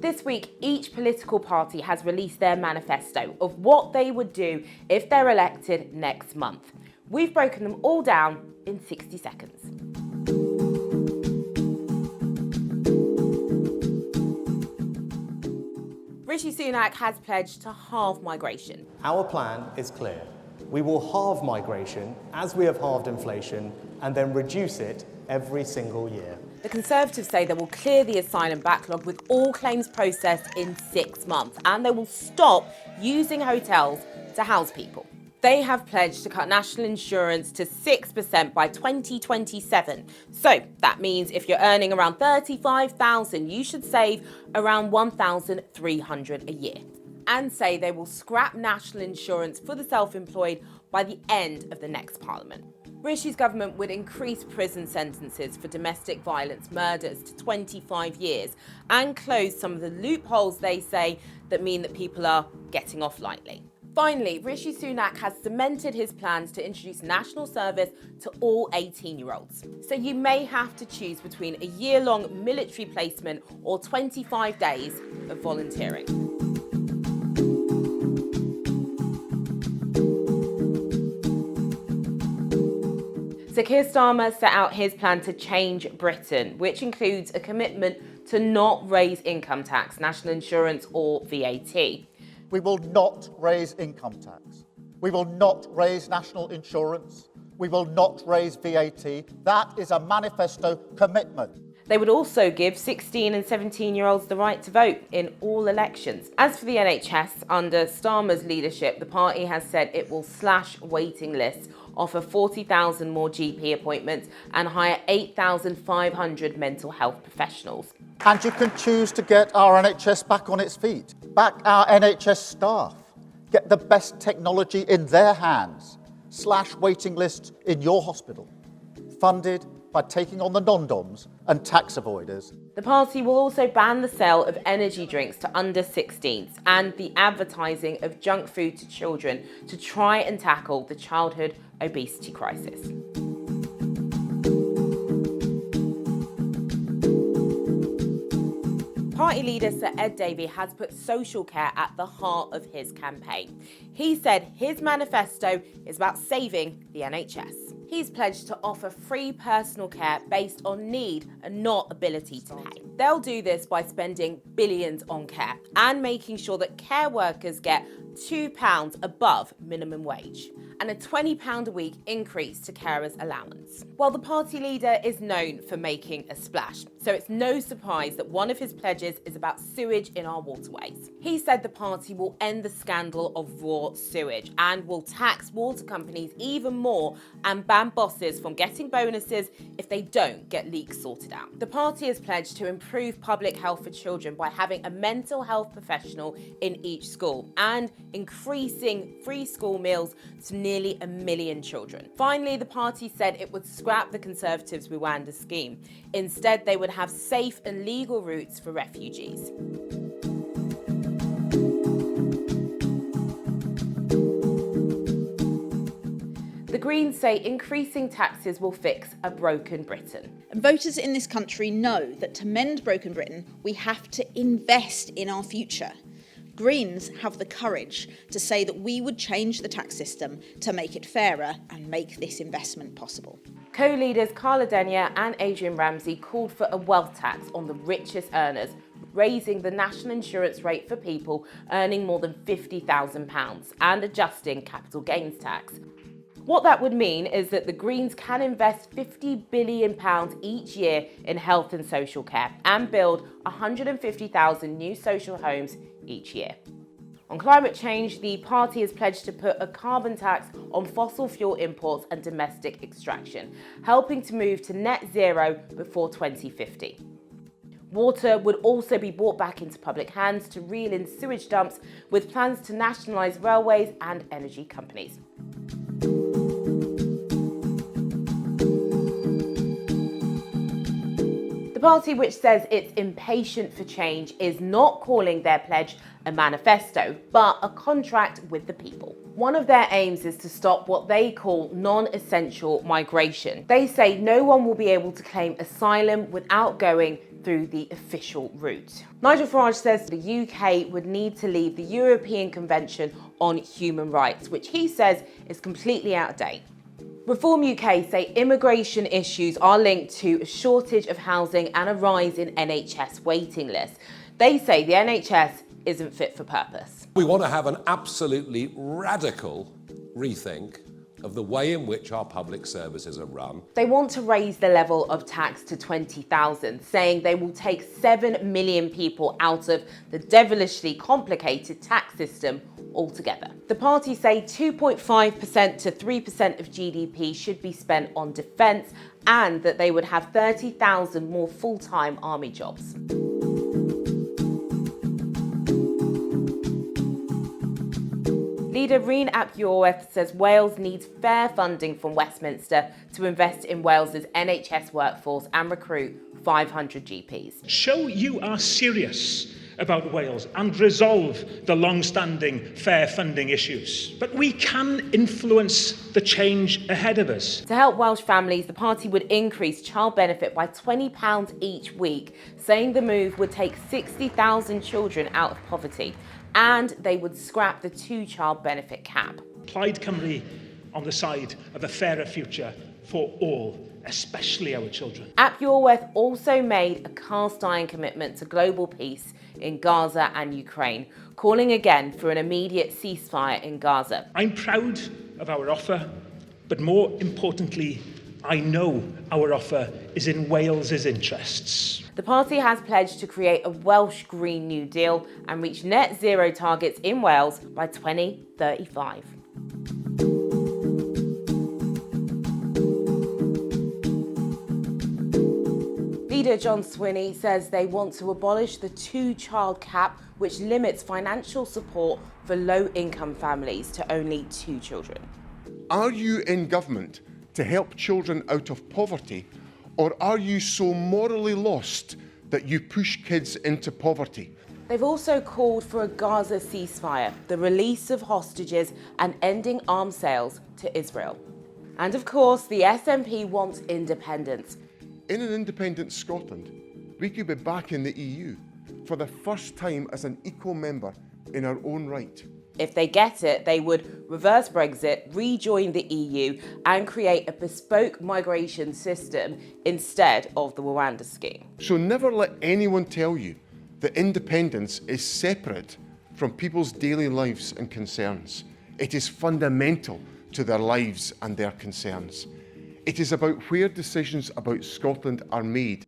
This week, each political party has released their manifesto of what they would do if they're elected next month. We've broken them all down in 60 seconds. Rishi Sunak has pledged to halve migration. Our plan is clear. We will halve migration as we have halved inflation and then reduce it every single year. The Conservatives say they will clear the asylum backlog with all claims processed in 6 months, and they will stop using hotels to house people. They have pledged to cut national insurance to 6% by 2027. So that means if you're earning around $35,000, you should save around $1,300 a year. And say they will scrap national insurance for the self-employed by the end of the next parliament. Rishi's government would increase prison sentences for domestic violence murders to 25 years and close some of the loopholes, they say, that mean that people are getting off lightly. Finally, Rishi Sunak has cemented his plans to introduce national service to all 18-year-olds. So you may have to choose between a year-long military placement or 25 days of volunteering. So Keir Starmer set out his plan to change Britain, which includes a commitment to not raise income tax, national insurance or VAT. We will not raise income tax. We will not raise national insurance. We will not raise VAT. That is a manifesto commitment. They would also give 16 and 17-year-olds the right to vote in all elections. As for the NHS, under Starmer's leadership, the party has said it will slash waiting lists, offer 40,000 more GP appointments and hire 8,500 mental health professionals. And you can choose to get our NHS back on its feet, back our NHS staff, get the best technology in their hands, slash waiting lists in your hospital, funded by taking on the non-doms and tax avoiders. The party will also ban the sale of energy drinks to under 16s and the advertising of junk food to children to try and tackle the childhood obesity crisis. Party leader Sir Ed Davey has put social care at the heart of his campaign. He said his manifesto is about saving the NHS. He's pledged to offer free personal care based on need and not ability to pay. They'll do this by spending billions on care and making sure that care workers get £2 above minimum wage and a £20 a week increase to carers' allowance. Well, the party leader is known for making a splash, so it's no surprise that one of his pledges is about sewage in our waterways. He said the party will end the scandal of raw sewage and will tax water companies even more and ban bosses from getting bonuses if they don't get leaks sorted out. The party has pledged to improve public health for children by having a mental health professional in each school and increasing free school meals to nearly 1 million children. Finally, the party said it would scrap the Conservatives' Rwanda scheme. Instead, they would have safe and legal routes for refugees. The Greens say increasing taxes will fix a broken Britain. And voters in this country know that to mend broken Britain, we have to invest in our future. Greens have the courage to say that we would change the tax system to make it fairer and make this investment possible. Co-leaders Carla Denyer and Adrian Ramsey called for a wealth tax on the richest earners, raising the national insurance rate for people earning more than £50,000 and adjusting capital gains tax. What that would mean is that the Greens can invest £50 billion each year in health and social care and build 150,000 new social homes each year. On climate change, the party has pledged to put a carbon tax on fossil fuel imports and domestic extraction, helping to move to net zero before 2050. Water would also be brought back into public hands to reel in sewage dumps, with plans to nationalise railways and energy companies. The party, which says it's impatient for change, is not calling their pledge a manifesto, but a contract with the people. One of their aims is to stop what they call non-essential migration. They say no one will be able to claim asylum without going through the official route. Nigel Farage says the UK would need to leave the European Convention on Human Rights, which he says is completely out of date. Reform UK say immigration issues are linked to a shortage of housing and a rise in NHS waiting lists. They say the NHS isn't fit for purpose. We want to have an absolutely radical rethink of the way in which our public services are run. They want to raise the level of tax to 20,000, saying they will take 7 million people out of the devilishly complicated tax system altogether. The party say 2.5% to 3% of GDP should be spent on defence and that they would have 30,000 more full-time army jobs. Leader Reen ap Iorwerth says Wales needs fair funding from Westminster to invest in Wales's NHS workforce and recruit 500 GPs. Show you are serious about Wales and resolve the long-standing fair funding issues. But we can influence the change ahead of us. To help Welsh families, the party would increase child benefit by £20 each week, saying the move would take 60,000 children out of poverty, and they would scrap the 2-child benefit cap. Plaid Cymru on the side of a fairer future for all, especially our children. Ap Iorwerth also made a cast-iron commitment to global peace in Gaza and Ukraine, calling again for an immediate ceasefire in Gaza. I'm proud of our offer, but more importantly, I know our offer is in Wales's interests. The party has pledged to create a Welsh Green New Deal and reach net zero targets in Wales by 2035. Leader John Swinney says they want to abolish the 2-child cap, which limits financial support for low-income families to only 2 children. Are you in government to help children out of poverty, or are you so morally lost that you push kids into poverty? They've also called for a Gaza ceasefire, the release of hostages and ending arms sales to Israel. And of course, the SNP wants independence. In an independent Scotland, we could be back in the EU for the first time as an equal member in our own right. If they get it, they would reverse Brexit, rejoin the EU and create a bespoke migration system instead of the Rwanda scheme. So never let anyone tell you that independence is separate from people's daily lives and concerns. It is fundamental to their lives and their concerns. It is about where decisions about Scotland are made.